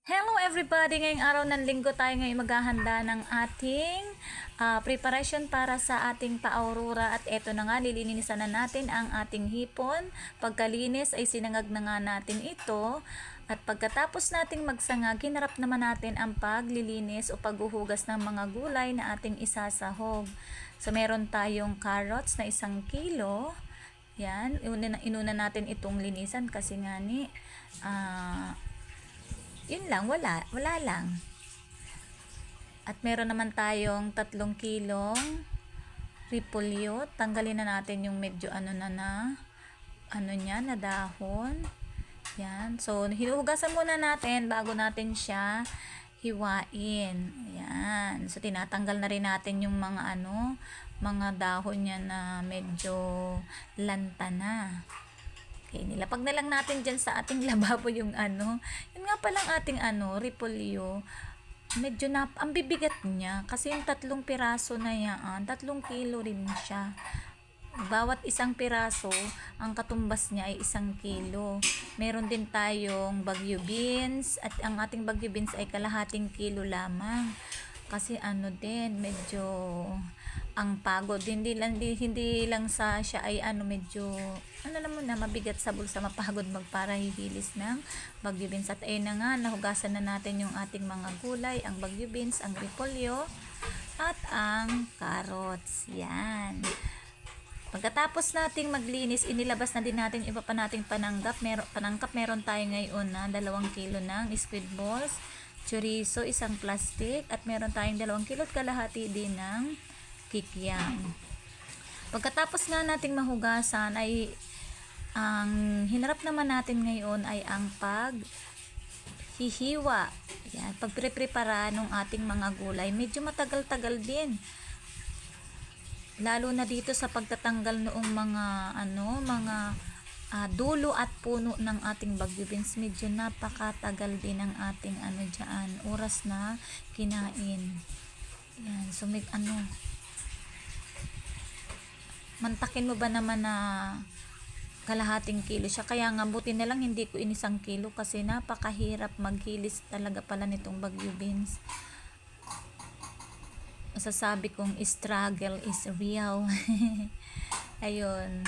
Hello everybody! Ngayong araw ng linggo tayo ngayon maghahanda ng ating preparation para sa ating pa-aurora. At eto na nga, lilinisan na natin ang ating hipon. Pagkalinis ay sinangag na nga natin ito. At pagkatapos nating magsangag, hinarap naman natin ang paglilinis o paghuhugas ng mga gulay na ating isasahog. So meron tayong carrots na 1 kilo. Yan, inuna natin itong linisan kasi nga ni yun lang, wala lang. At meron naman tayong 3 kilong repolyo. Tanggalin na natin yung medyo na dahon. Yan. So, hinuhugasan muna natin bago natin siya hiwain. Yan. So, tinatanggal na rin natin yung mga dahon niya na medyo lanta na. Okay, nilapag na lang natin dyan sa ating lababo yung yun nga palang ating repolyo. Medyo ang bibigat niya kasi yung 3 piraso na yan, 3 kilo rin siya. Bawat 1 piraso, ang katumbas niya ay 1 kilo. Meron din tayong bagyo beans at ang ating bagyo beans ay kalahating kilo lamang. Kasi din medyo ang pagod, hindi lang sa siya ay medyo mabigat sa bulsa, mapagod para hihilis ng bagyo beans. At ayun na nga, nahugasan na natin yung ating mga gulay, ang bagyo beans, ang repolyo at ang carrots. Yan. Pagkatapos nating maglinis, inilabas na din natin iba pa nating panangkap. Meron tayo ngayon na 2 kilo ng squid balls, chorizo, 1 plastic, at meron tayong 2 kilo at kalahati din ng kikiam. Pagkatapos nga nating mahugasan ay ang hinarap naman natin ngayon ay ang paghihiwa. Yan, pagpre-prepara ng ating mga gulay. Medyo matagal-tagal din. Lalo na dito sa pagtatanggal noong mga dulo at puno ng ating bagyo beans, medyo napakatagal din ang ating oras na kinain. Yan, so mantakin mo ba naman na kalahating kilo siya, kaya nga buti na lang hindi ko 1 kilo kasi napakahirap maghilis talaga pala nitong bagyo beans. Masasabi kong struggle is real. Ayun.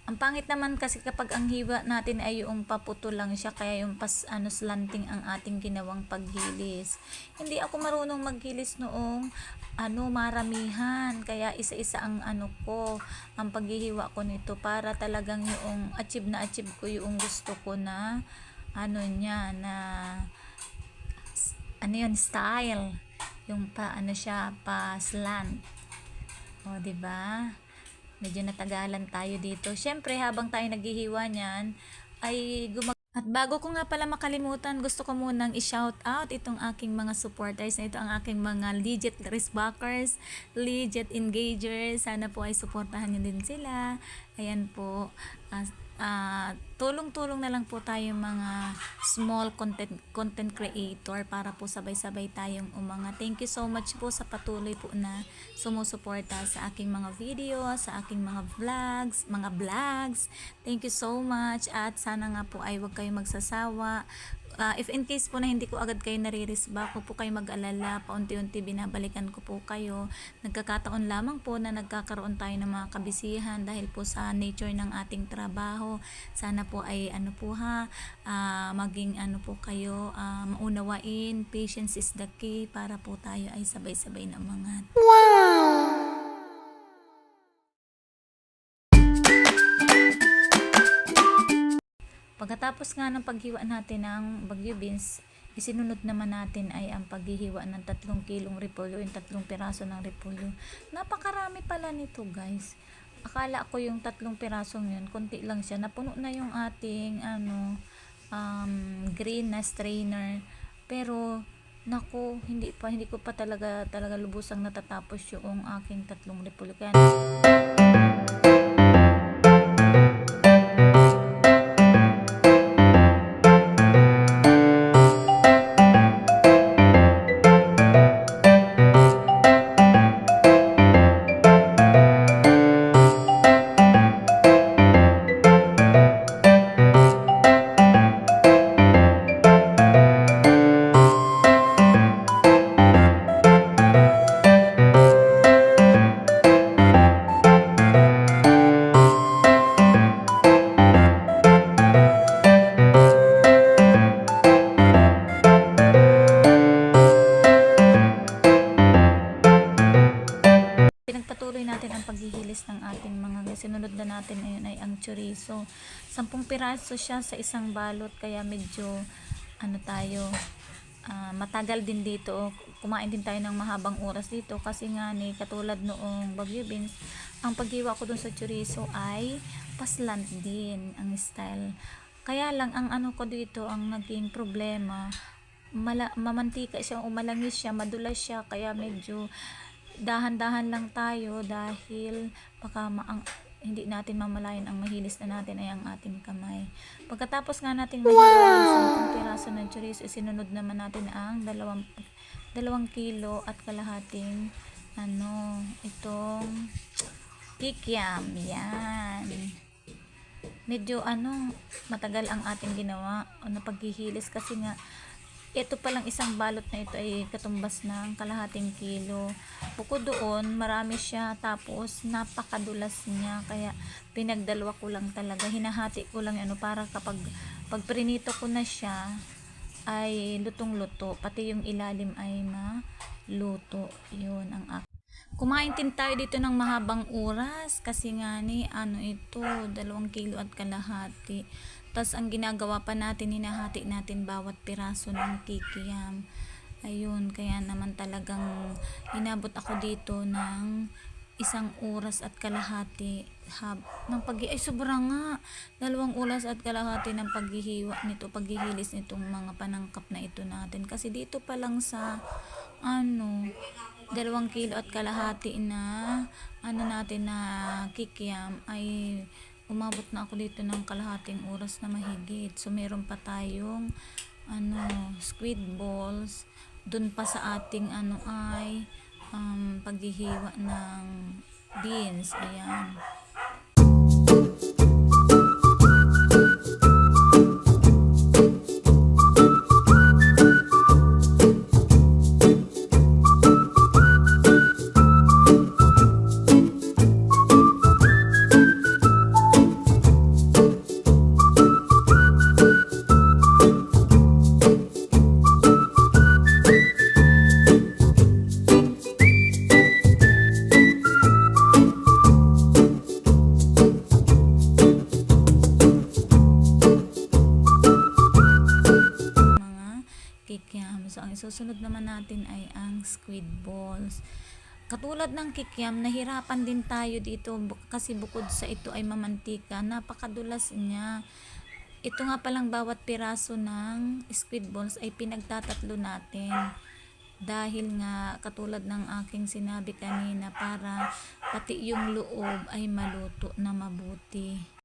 Ang pangit naman kasi kapag ang hiwa natin ay yung paputo lang siya, kaya yung slanting ang ating ginawang paghilis. Hindi ako marunong maghilis noong maramihan, kaya isa-isa ang ang paghihiwa ko nito para talagang yung achieve ko yung gusto ko na style, yung pa slant. O, di ba? Medyo natagalan tayo dito. Syempre, habang tayo naghihiwa niyan, ay At bago ko nga pala makalimutan, gusto ko munang i-shout out itong aking mga supporters na ito, ang aking mga legit backers, legit engagers. Sana po ay suportahan niyo din sila. Ayan po. Tulong-tulong na lang po tayo mga small content creator para po sabay-sabay tayong umangat. Thank you so much po sa patuloy po na sumusuporta sa aking mga video, sa aking mga vlogs. Thank you so much, at sana nga po ay huwag kayong magsasawa. If in case po na hindi ko agad kayo nare-respect, po kayo mag-alala, paunti-unti binabalikan ko po kayo. Nagkakataon lamang po na nagkakaroon tayo ng mga kabisihan dahil po sa nature ng ating trabaho. Sana po ay maging po kayo, maunawain. Patience is the key para po tayo ay sabay-sabay na umangat. Wow! Pagkatapos nga ng paghiwa natin ng bagyo beans, isinunod naman natin ay ang paghihiwa ng 3 kilong repolyo, yung 3 piraso ng repolyo. Napakarami pala nito, guys. Akala ko yung 3 pirasong yun, konti lang siya. Napuno na yung ating green na strainer. Pero naku, hindi ko pa talaga lubusang natatapos yung aking 3 repolyo. Kaya ng chorizo. 10 piraso siya sa isang balot, kaya medyo matagal din dito. Kumain din tayo ng mahabang oras dito kasi nga ni katulad noong Baguio Beans, ang paghiwa ko dun sa chorizo ay paslant din ang style. Kaya lang ang ko dito, ang naging problema, mamantika siya, umalangis siya, madulas siya, kaya medyo dahan-dahan lang tayo dahil baka hindi natin mamalayan ang mahilis na natin ay ang ating kamay. Pagkatapos nga nating mahiwa yung 10 piraso ng chorizo, sinunod naman natin ang 2 kilo at kalahating itong kikiam. Yan. Medyo matagal ang ating ginawa na paghihilis kasi nga ito palang isang balot na ito ay katumbas ng kalahating kilo. Bukod doon, marami siya, tapos napakadulas niya, kaya pinagdalawa ko lang talaga, hinahati ko lang para kapag prinito ko na siya ay lutong-luto, pati yung ilalim ay maluto. Yun ang kumain din tayo dito ng mahabang oras kasi nga ito 2 kilo at kalahati. Tapos ang ginagawa pa natin, hinahati natin bawat piraso ng kikiam. Ayun, kaya naman talagang inabot ako dito ng 1 oras at kalahati ng sobra nga, 2 oras at kalahati ng paghihiwa nito, paghihilis nitong mga panangkap na ito natin. Kasi dito pa lang sa 2 kilo at kalahati na natin na kikiam ay umabot na ako dito ng kalahating oras na mahigit. So meron pa tayong squid balls dun pa sa ating paghihiwa ng beans. Ayan. So, ang isusunod naman natin ay ang squid balls. Katulad ng kikiam, nahirapan din tayo dito kasi bukod sa ito ay mamantika, napakadulas niya. Ito nga palang bawat piraso ng squid balls ay pinagtatatlo natin. Dahil nga katulad ng aking sinabi kanina, para pati yung loob ay maluto na mabuti.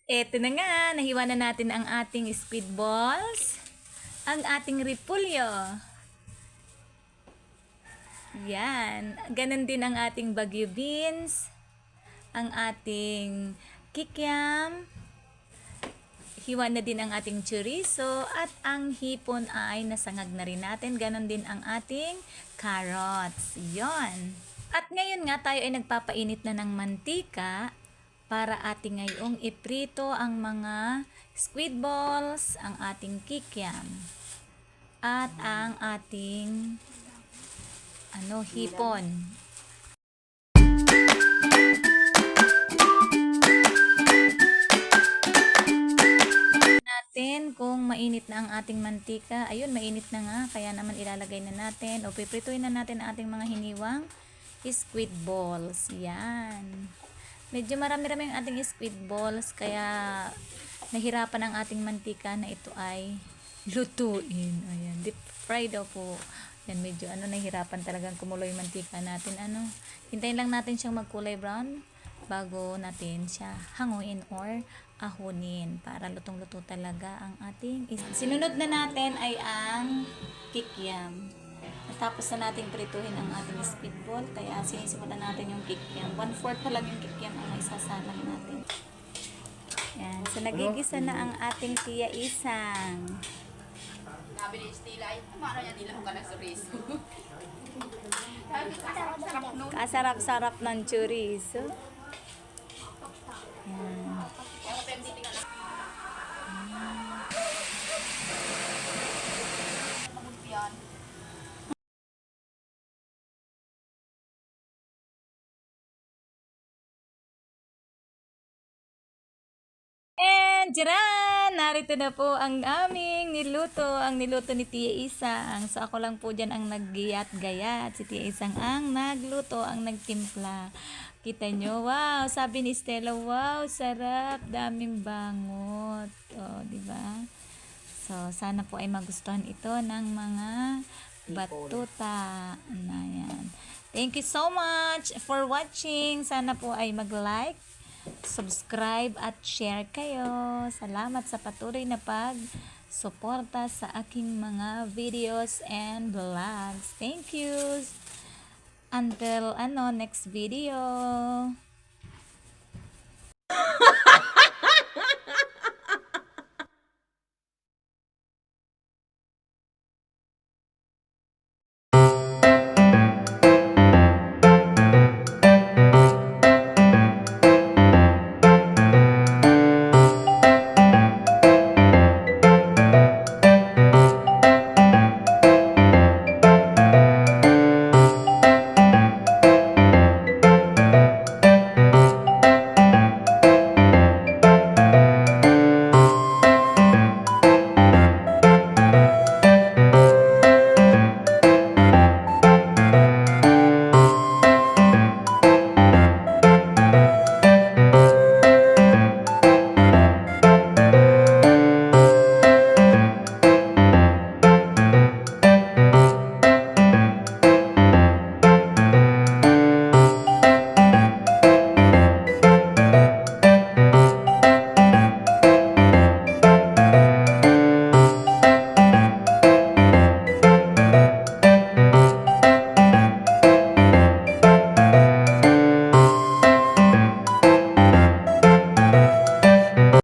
Eto na nga, nahiwa na natin ang ating squid balls, ang ating repolyo. Yan, ganun din ang ating Baguio beans, ang ating kikiam, hiwa na din ang ating chorizo, at ang hipon ay nasangag na rin natin. Ganun din ang ating carrots. Yon. At ngayon nga tayo ay nagpapainit na ng mantika para ating ngayong iprito ang mga squid balls, ang ating kikiam, at ang ating hipon. Natin kung mainit na ang ating mantika. Ayun, mainit na nga, kaya naman ilalagay na natin o piprituin na natin ang ating mga hiniwang squid balls. Yan. Medyo marami-rami ang ating squid balls, kaya nahirapan ang ating mantika na ito ay lutuin. Ayan, deep fry daw po. Yan, medyo nahirapan talagang kumulo yung mantika natin. Hintayin lang natin siyang magkulay brown bago natin siya hanguin or ahunin para lutong-luto talaga ang ating sinunod na natin ay ang kikiam. Tapos na natin prituhin ang ating squid ball, kaya sinisimulan natin yung kikiam. 1/4 pa lang yung kikiam ang isasalang natin. Yan. So, nagigisa na ang ating Tia Isang. Sabi ni Stila, ay, kumara niya nila kung ka ng suriso. Sabi ko, sarap nun. Kasarap-sarap ng chorizo. Yan. Kaya ko pwede tingnan lang. Magulpian. And tiran! Narito na po ang aming niluto. Ang niluto ni Tia Isang. So ako lang po dyan ang naggiyat-gayat. Si Tia Isang ang nagluto, ang nagtimpla. Kita nyo, wow! Sabi ni Stella, wow, sarap. Daming bangot. O, di ba? So, sana po ay magustuhan ito ng mga batuta. Na yan. Thank you so much for watching. Sana po ay mag-like, subscribe at share kayo. Salamat sa patuloy na pag-suporta sa aking mga videos and vlogs. Thank you. Until next video.